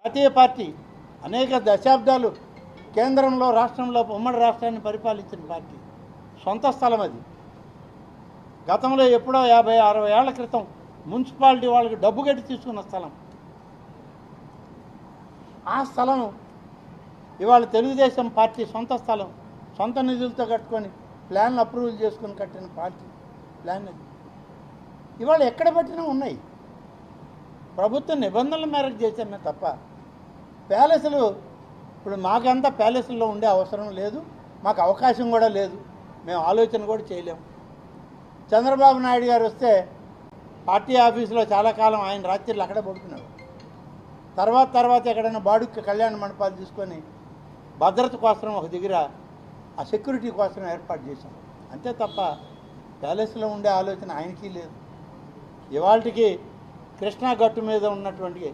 జాతీయ పార్టీ అనేక దశాబ్దాలు కేంద్రంలో రాష్ట్రంలో ఉమ్మడి రాష్ట్రాన్ని పరిపాలించిన పార్టీ. సొంత స్థలం అది. గతంలో ఎప్పుడో 50-60 ఏళ్ల క్రితం మున్సిపాలిటీ వాళ్ళకి డబ్బు కట్టి తీసుకున్న స్థలం. ఆ స్థలం ఇవాళ తెలుగుదేశం పార్టీ సొంత స్థలం, సొంత నిధులతో కట్టుకొని ప్లాన్లు అప్రూవల్ చేసుకొని కట్టిన పార్టీ ప్లాన్ అది. ఇవాళ ఎక్కడ పట్టినా ఉన్నాయి. ప్రభుత్వ నిబంధనల మేరకు చేశామే తప్ప ప్యాలెస్లు ఇప్పుడు మాకంతా ప్యాలెస్లో ఉండే అవసరం లేదు, మాకు అవకాశం కూడా లేదు, మేము ఆలోచన కూడా చేయలేము. చంద్రబాబు నాయుడు గారు వస్తే పార్టీ ఆఫీసులో చాలా కాలం ఆయన రాత్రిళ్ళు అక్కడే పడుకున్నాడు. తర్వాత ఎక్కడైనా బాడుక్కి కళ్యాణ మండపాలు తీసుకొని భద్రత కోసం ఒక దగ్గర ఆ సెక్యూరిటీ కోసం ఏర్పాటు చేశాం అంతే తప్ప ప్యాలెస్లో ఉండే ఆలోచన ఆయనకి లేదు. ఇవాళకి కృష్ణా గట్టు మీద ఉన్నటువంటి